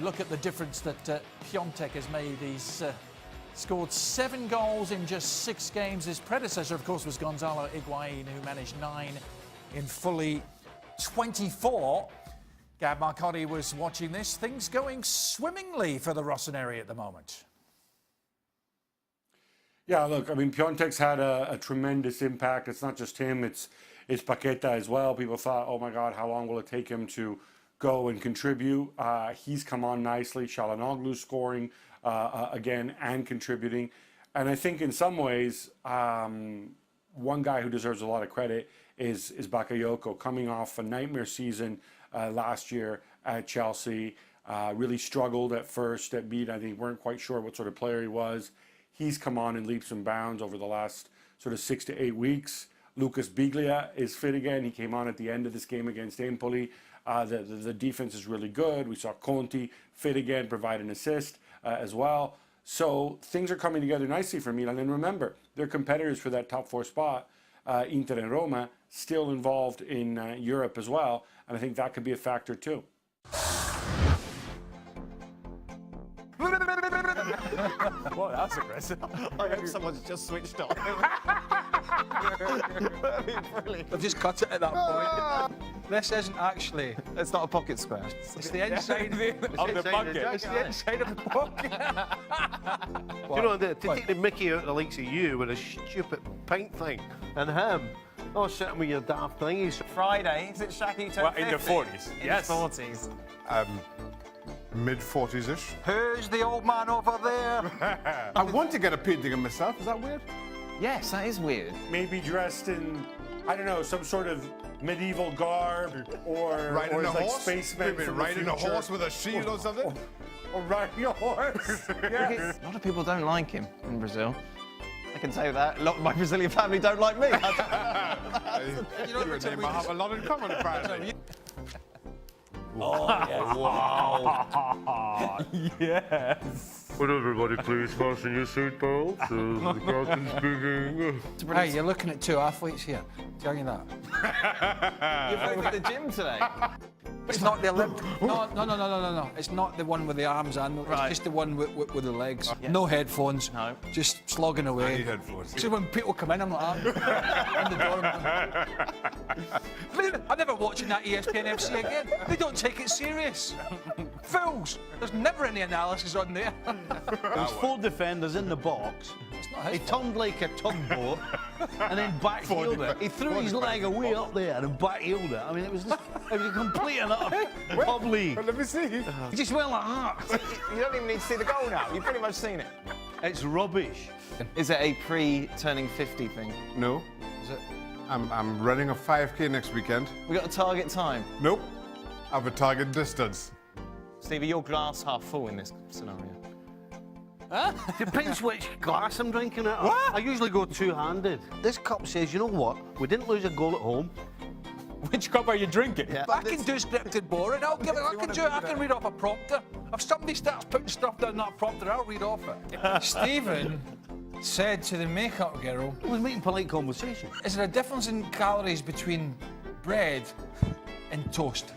you look at the difference that Piontek has made. He's scored 7 goals in just 6 games. His predecessor, of course, was Gonzalo Higuain, who managed 9 in fully 24. Gab Marcotti was watching this. Things going swimmingly for the Rossoneri at the moment. Yeah, look, I mean, Piontek's had a tremendous impact. It's not just him, it's Paqueta as well. People thought, oh my God, how long will it take him to go and contribute? He's come on nicely. Çalhanoğlu scoring again and contributing. And I think in some ways, one guy who deserves a lot of credit is Bakayoko, coming off a nightmare season last year at Chelsea. Really struggled at first at Beat. I think weren't quite sure what sort of player he was. He's come on in leaps and bounds over the last sort of 6 to 8 weeks. Lucas Biglia is fit again. He came on at the end of this game against Empoli. The defense is really good. We saw Conti fit again, provide an assist as well. So things are coming together nicely for Milan. And remember, they're competitors for that top 4 spot. Inter and Roma still involved in Europe as well. And I think that could be a factor too. Well, that's aggressive. I hope someone's just switched on. I've just cut it at that point. This isn't actually. It's not a pocket square. It's the inside of the bucket. It's the inside of the pocket. You know, to take the mickey out of the likes of you with a stupid paint thing, and him, oh, sitting with your daft thingies. Friday, is it Shaqy turned 50? In the 40s. In Yes. the 40s. Mid-40s-ish. Who's the old man over there? I want to get a painting of myself. Is that weird? Yes, that is weird. Maybe dressed in, I don't know, some sort of medieval garb or Riding or a like horse? spacemen Maybe from the riding a future. horse with a shield or something? Or riding a horse. Yes. A lot of people don't like him in Brazil. I can say that. A lot of my Brazilian family don't like me. You and they might have a lot in common, apparently. Oh, yes. Yes. Would everybody please fasten your seatbelts? The captain's speaking. Hey, you're looking at 2 athletes here. Tell you that. You've been at the gym today. It's not the Olympic. No. It's not the one with the arms and it's Right. just the one with the legs. Yeah. No headphones. No. Just slogging away. I need headphones. So when people come in, I'm like, in the door. I'm never watching that ESPN FC again. They don't take it serious. Fools. There's never any analysis on there. There was 4 defenders in the box. It's not He his fault. turned like a tugboat and then back-heeled it. He threw his leg away up there and back-heeled it. I mean, it was a complete and utter public. Let me see. He just went like that. You don't even need to see the goal now. You've pretty much seen it. It's rubbish. Is it a pre-turning 50 thing? No. I'm running a 5K next weekend. We got a target time. Nope. I have a target distance. Stevie, you're glass half full in this scenario. Depends which glass I'm drinking out of. What? I usually go two-handed. This cup says, you know what? We didn't lose a goal at home. Which cup are you drinking? Yeah. I can do scripted boring. I can read off a prompter. If somebody starts putting stuff down that prompter, I'll read off it. Stephen said to the makeup girl, I was making polite conversation. is there a difference in calories between bread and toast?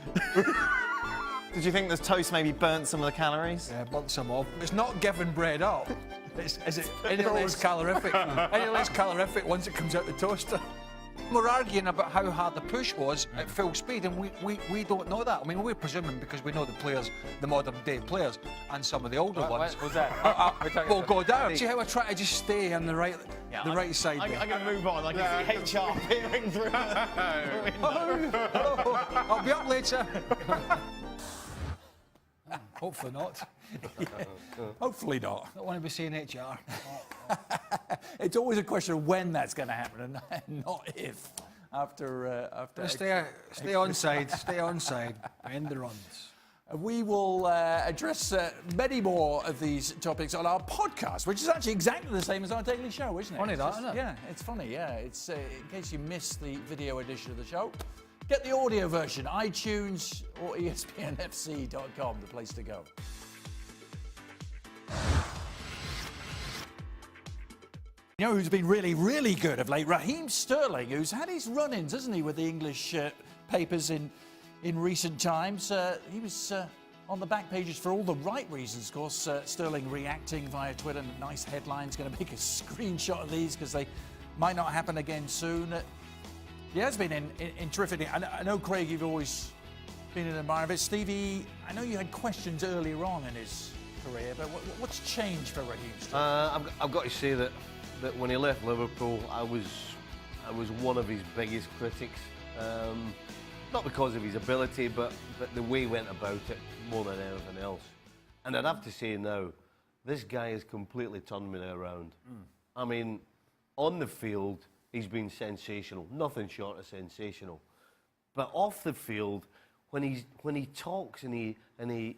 Did you think the toast maybe burnt some of the calories? Yeah, burnt some off. It's not giving bread up. Is it any less calorific? Any less calorific once it comes out the toaster? We're arguing about how hard the push was at full speed, and we don't know that. I mean, we're presuming because we know the players, the modern day players, and some of the older ones. What's that? Will go down. See how I try to just stay on the right, right side. I'm there? going to move on. I can see HR peering through the window. I'll be up later. Hopefully not. Hopefully not. Don't want to be seeing HR. It's always a question of when that's going to happen and not if. After Stay on side. Stay on side. End the runs. We will address many more of these topics on our podcast, which is actually exactly the same as our daily show, isn't it? Funny It's that, just- isn't it? Yeah, it's funny, yeah. It's in case you missed the video edition of the show, get the audio version, iTunes or ESPNFC.com, the place to go. You know who's been really, really good of late? Raheem Sterling, who's had his run-ins, hasn't he, with the English papers in recent times. He was on the back pages for all the right reasons. Of course, Sterling reacting via Twitter. Nice headlines. Going to make a screenshot of these because they might not happen again soon. He has been in terrific. I know, Craig, you've always been an admirer of it. Stevie, I know you had questions earlier on in his career, but what's changed for Raheem Sterling? I've got to say that when he left Liverpool, I was one of his biggest critics. Not because of his ability, but the way he went about it more than anything else. And I'd have to say now, this guy has completely turned me around. I mean, on the field, he's been sensational, nothing short of sensational. But off the field, when he talks and he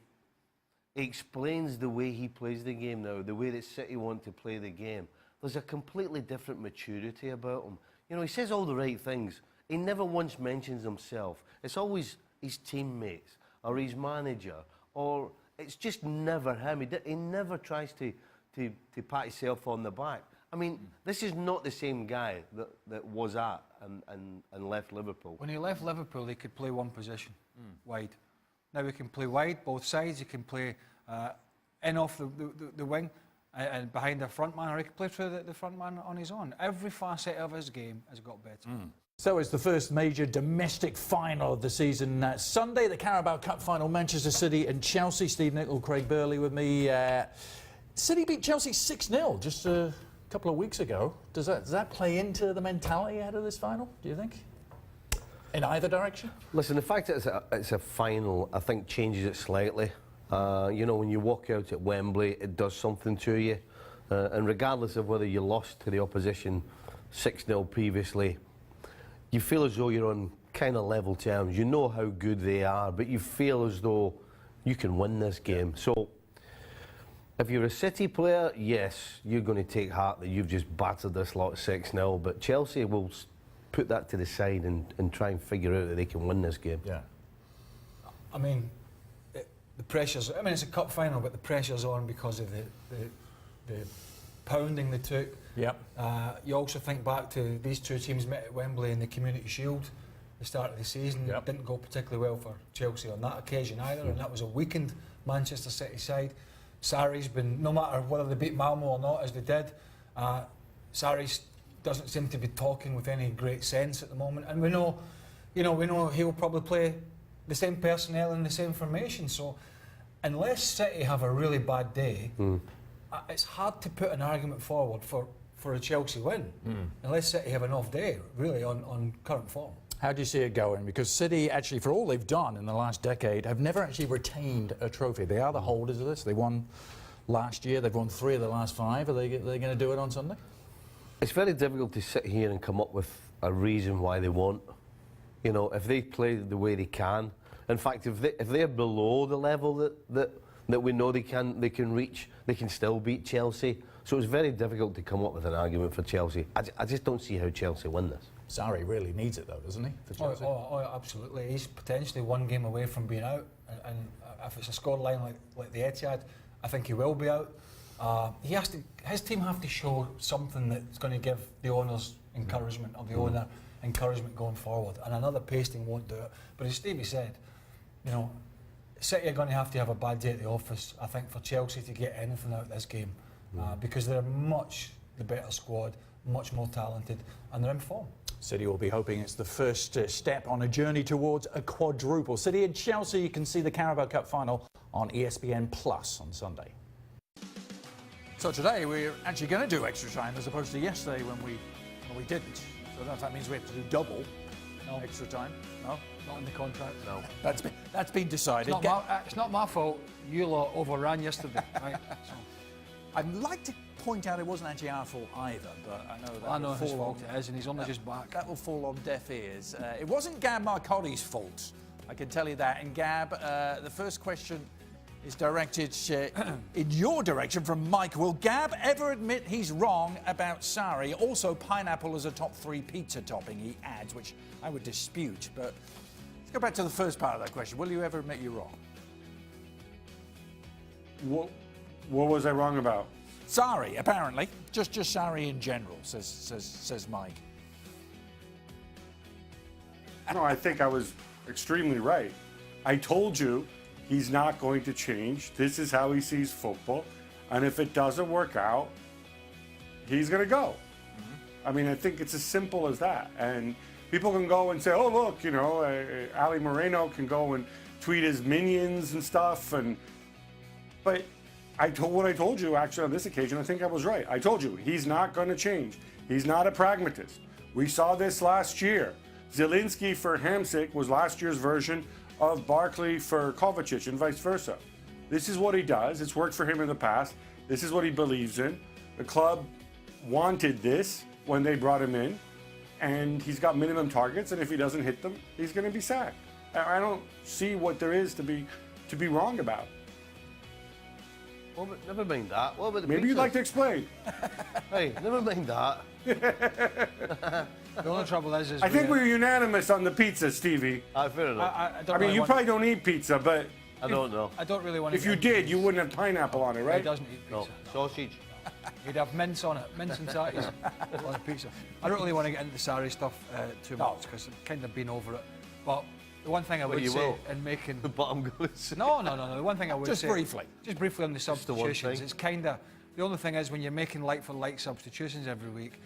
explains the way he plays the game now, the way that City want to play the game, there's a completely different maturity about him. You know, he says all the right things. He never once mentions himself. It's always his teammates or his manager, or it's just never him. He never tries to pat himself on the back. I mean, this is not the same guy that was at and left Liverpool. When he left Liverpool, he could play one position, wide. Now he can play wide, both sides. He can play in off the wing and behind the front man, or he can play through the front man on his own. Every facet of his game has got better. So it's the first major domestic final of the season. Sunday, the Carabao Cup final, Manchester City and Chelsea. Steve Nicol, Craig Burley with me. City beat Chelsea 6-0 just a couple of weeks ago. Does that play into the mentality ahead of this final, do you think? In either direction? Listen, the fact that it's a final, I think, changes it slightly. You know, when you walk out at Wembley, it does something to you. And regardless of whether you lost to the opposition 6-0 previously, you feel as though you're on kind of level terms. You know how good they are, but you feel as though you can win this game. So, if you're a City player, yes, you're going to take heart that you've just battered this lot 6-0, but Chelsea will put that to the side and try and figure out that they can win this game. Yeah. I mean, the pressure's... I mean, it's a cup final, but the pressure's on because of the pounding they took. Yep. You also think back to these two teams met at Wembley in the Community Shield at the start of the season. Yep. It didn't go particularly well for Chelsea on that occasion either, and that was a weakened Manchester City side. Sarri's been, no matter whether they beat Malmo or not, as they did, Sarri doesn't seem to be talking with any great sense at the moment, and we know he'll probably play the same personnel in the same formation. So, unless City have a really bad day, it's hard to put an argument forward for a Chelsea win, unless City have an off day, really, on current form. How do you see it going? Because City, actually, for all they've done in the last decade, have never actually retained a trophy. They are the holders of this. They won last year. They've won 3 of the last 5. Are they going to do it on Sunday? It's very difficult to sit here and come up with a reason why they won't. You know, if they play the way they can. In fact, if they're below the level that we know they can reach, they can still beat Chelsea. So it's very difficult to come up with an argument for Chelsea. I just don't see how Chelsea win this. Sarri really needs it, though, doesn't he, for Chelsea? Oh, absolutely. He's potentially one game away from being out, and if it's a scoreline like the Etihad, I think he will be out. His team have to show something that's going to give the owners encouragement, or the owner encouragement going forward, and another pasting won't do it. But as Stevie said, you know, City are going to have a bad day at the office, I think, for Chelsea to get anything out of this game, because they're much the better squad, much more talented, and they're in form. City will be hoping it's the first step on a journey towards a quadruple. City and Chelsea, you can see the Carabao Cup final on ESPN Plus on Sunday. So today we're actually going to do extra time as opposed to yesterday when we didn't. So I don't know if that means we have to do double extra time. No? Not in the contract. No. That's been decided. It's not my fault. You lot overran yesterday, right? So. I'd like to point out it wasn't actually our fault either, but I know his fault it is, and he's only just back. That will fall on deaf ears. It wasn't Gab Marcotti's fault, I can tell you that. And Gab, the first question is directed in your direction from Mike. Will Gab ever admit he's wrong about Sarri? Also, pineapple is a top 3 pizza topping, he adds, which I would dispute. But let's go back to the first part of that question. Will you ever admit you're wrong? What was I wrong about? Sarri, apparently. Just Sarri in general, says Mike. No, I think I was extremely right. I told you He's not going to change. This is how he sees football. And if it doesn't work out, he's going to go. I mean, I think it's as simple as that. And people can go and say, oh, look, you know, Ali Moreno can go and tweet his minions and stuff. But what I told you, actually, on this occasion, I think I was right. I told you, he's not going to change. He's not a pragmatist. We saw this last year. Zielinski for Hamsik was last year's version of Barkley for Kovacic and vice versa. This is what he does. It's worked for him in the past. This is what he believes in. The club wanted this when they brought him in, and he's got minimum targets, and if he doesn't hit them, he's going to be sacked. I don't see what there is to be wrong about. Well, but never mind that. What about the Maybe you'd pizzas? like to explain. Hey, never mind that. The only trouble is I think we're unanimous on the pizza, Stevie. Fair enough. I mean, you probably don't eat pizza, but I don't know. I don't really want to. if you did, you wouldn't have pineapple on it, He right? doesn't eat No. pizza. Sausage. He'd have mince on it, mince and tatties on a pizza. I don't really want to get into the Sarri stuff too much because I've kind of been over it. But the one thing I would you say will. in making But I'm going to say. no. The one thing I would Just say briefly. just briefly on the the one substitutions, thing. it's kind of the only thing is when you're making like for like substitutions every week,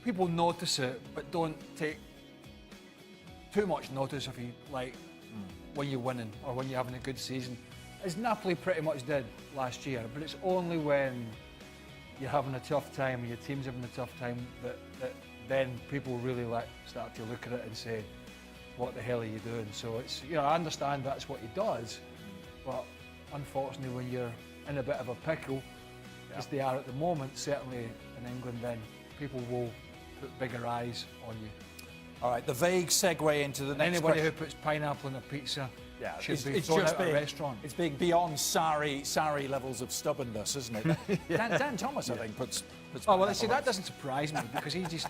people notice it but don't take too much notice if you like when you're winning or when you're having a good season, as Napoli pretty much did last year. But it's only when you're having a tough time and your team's having a tough time that then people really start to look at it and say, what the hell are you doing? So it's, you know, I understand that's what he does, but unfortunately when you're in a bit of a pickle, as they are at the moment, certainly in England, then people will put bigger eyes on you. All right, the vague segue into the And next anybody question. who puts pineapple in a pizza should it's, be it's thrown just out of a being, restaurant. it's being beyond Sarri levels of stubbornness, isn't it? Dan Thomas, I think, puts Oh, well, pineapple see, on that it. doesn't surprise me because he just...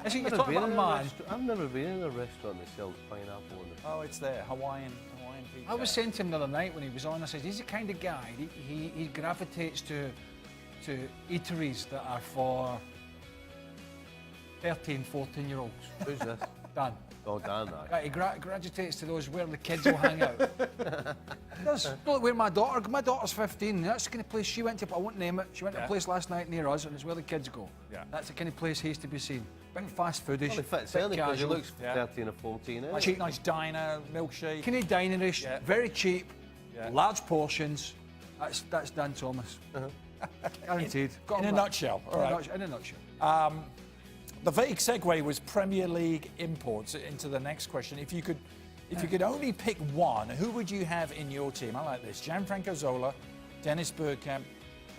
I see, you're Never talking been about a in a man... I've never been in a restaurant that sells pineapple in it. Oh, it's there, Hawaiian pizza. I was saying to him the other night when he was on, I said, he's the kind of guy, he gravitates to eateries that are for 13, 14-year-olds. Who's this? Dan. Oh, Dan, that. Right, he gravitates to those where the kids will hang out. That's not where my daughter's 15. That's the kind of place she went to, but I won't name it. She went to a place last night near us, and it's where the kids go. Yeah. That's the kind of place he's to be seen. Big fast foodish, Well, he fits bit in because he casual. looks 13 or 14, eh? Cheap, nice diner, milkshake. Kind of dinerish, Yeah. very cheap, Yeah. large portions. That's Dan Thomas. Guaranteed. Got In him a right. nutshell, all right. In a nutshell. The vague segue was Premier League imports into the next question. If you could only pick one, who would you have in your team? I like this: Gianfranco Zola, Dennis Bergkamp,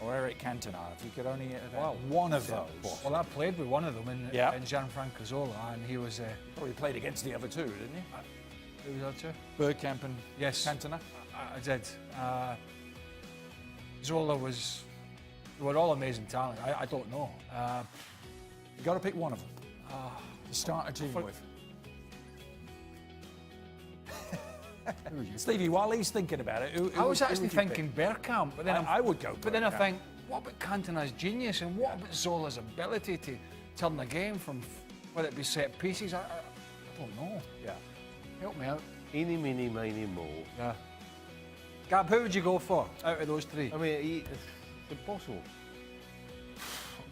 or Eric Cantona. If you could only have one of those. Well, I played with one of them in Gianfranco Zola, and he was... Probably played against the other two, didn't you? who was that too? Bergkamp and Yes. Cantona. I did. Zola was... They were all amazing talent. I don't know. You got to pick one of them to start a team with. Stevie, while he's thinking about it, who I was would- who actually would you thinking Bergkamp, but then I would go But then I Bergkamp. think, what about Cantona's genius and what about Zola's ability to turn the game from whether it be set pieces? I don't know. Yeah. Help me out. Eeny, meeny, miny, mo. Yeah. Gab, who would you go for out of those three? I mean, it's impossible.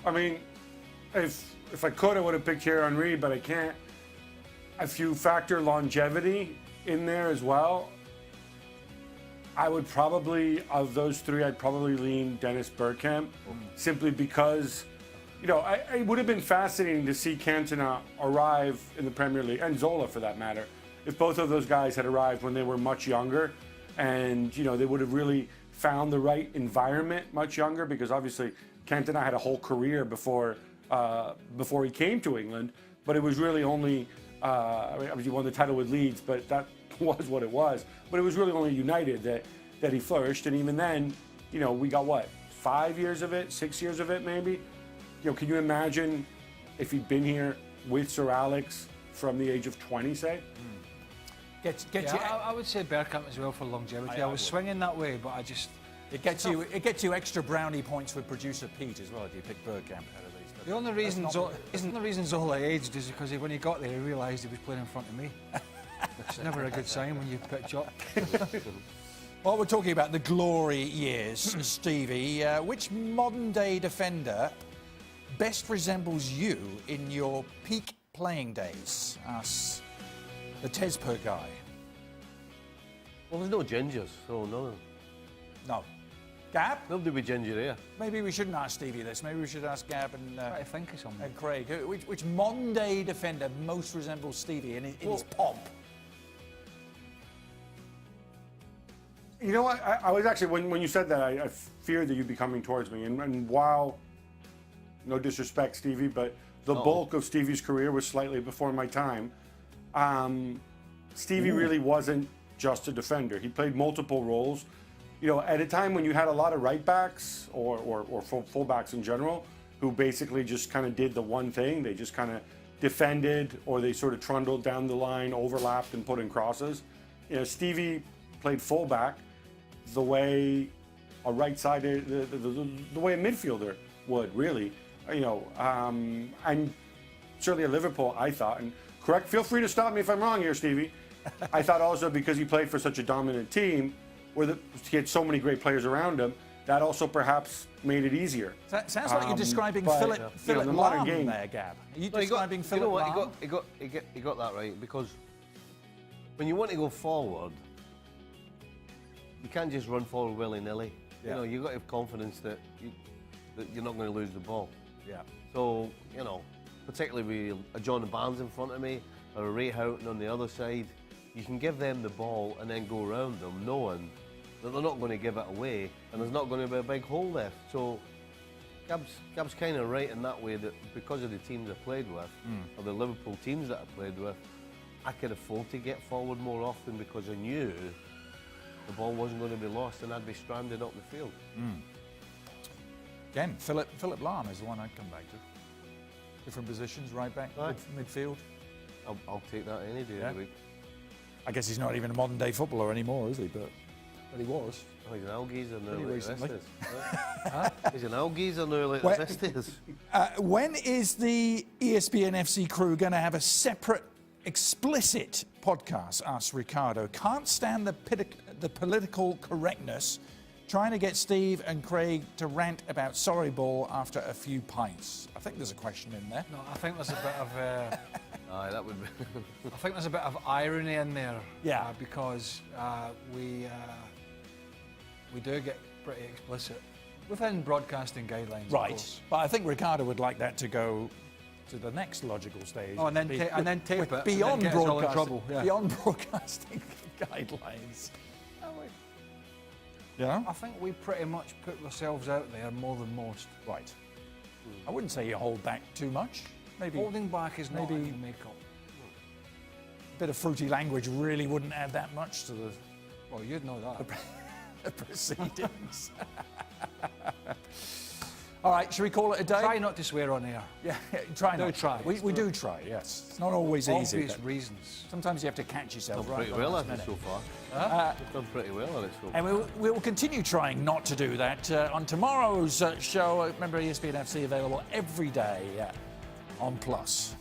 I mean, if I could, I would have picked Thierry Henry, but I can't. If you factor longevity in there as well, I would probably, of those three, I'd probably lean Dennis Bergkamp, simply because, you know, it would have been fascinating to see Cantona arrive in the Premier League, and Zola for that matter, if both of those guys had arrived when they were much younger, and, you know, they would have really found the right environment much younger, because obviously Cantona had a whole career before he came to England, but it was really only, I mean, he won the title with Leeds, but that was what it was. But it was really only United that he flourished, and even then, you know, we got what, 5 years of it, 6 years of it maybe? You know, can you imagine if he'd been here with Sir Alex from the age of 20, say? Gets Yeah, you. I would say Bergkamp as well for longevity. I I was would. swinging that way, but I just... It gets you extra brownie points with producer Pete as well if you pick Bergkamp out of these. But The only reason, that's not- Zola aged is because when he got there, he realised he was playing in front of me. It's never a good sign when you pitch up. Well, we're talking about the glory years, Stevie. Which modern-day defender best resembles you in your peak playing days? Us, the Tezper guy. Well, there's no gingers, so no. No. Gab? Nobody with ginger here. Maybe we shouldn't ask Stevie this. Maybe we should ask Gab and, Try to think of something. and Craig. Which modern-day defender most resembles Stevie in his pomp? You know what? I was actually, when you said that, I feared that you'd be coming towards me. And while, no disrespect, Stevie, but the bulk of Stevie's career was slightly before my time, Stevie really wasn't just a defender. He played multiple roles. You know, at a time when you had a lot of right backs or full backs in general, who basically just kind of did the one thing. They just kind of defended, or they sort of trundled down the line, overlapped, and put in crosses. You know, Stevie played fullback the way a right-sided, the way a midfielder would, really. You know, and certainly at Liverpool, I thought, and correct, feel free to stop me if I'm wrong here, Stevie. I thought also because he played for such a dominant team, where he had so many great players around him, that also perhaps made it easier. Sounds like you're describing but, Philip the modern Lahm game there, Gab. Are you No, describing Philip you know what? Lahm? He got that right, because when you want to go forward, you can't just run forward willy-nilly. Yeah. You know, you've got to have confidence that you're not going to lose the ball. Yeah. So, you know, particularly with a John Barnes in front of me or a Ray Houghton on the other side, you can give them the ball and then go around them knowing that they're not going to give it away and there's not going to be a big hole left. So Gab's kind of right in that way, that because of the teams I played with, or the Liverpool teams that I played with, I could afford to get forward more often because I knew the ball wasn't going to be lost and I'd be stranded up the field. Again, Philip Lahm is the one I'd come back to. Different positions, right back, Aye. midfield. I'll take that any day of the week. I guess he's not even a modern-day footballer anymore, is he? But he was. Oh, he's an old geezer now. Pretty Like recently. this is. He's an old geezer now like Well- this is. When is the ESPN FC crew going to have a separate, explicit podcast? Asked Ricardo. Can't stand the political correctness. Trying to get Steve and Craig to rant about sorry ball after a few pints. I think there's a question in there. No, I think there's a bit of Aye, that would be. I think there's a bit of irony in there. Yeah. Because we do get pretty explicit within broadcasting guidelines. Of Right. course. But I think Ricardo would like that to go to the next logical stage. Oh, and then tape it. and Beyond then get us all in broadcasting. trouble. Yeah. Beyond broadcasting guidelines. You know? I think we pretty much put ourselves out there more than most. Right. I wouldn't say you hold back too much. Maybe Holding back is not maybe- in makeup. a bit of fruity language really wouldn't add that much to the Well, you'd know that. proceedings. All right, should we call it a day? Try not to swear on air. Yeah, try Do not. try. We do try, yes. It's not always easy. Obvious but reasons. sometimes you have to catch yourself Done right. pretty well at the at it last so minute. far. We've done pretty well at it so far. And we will continue trying not to do that on tomorrow's show. Remember, ESPN FC available every day on Plus.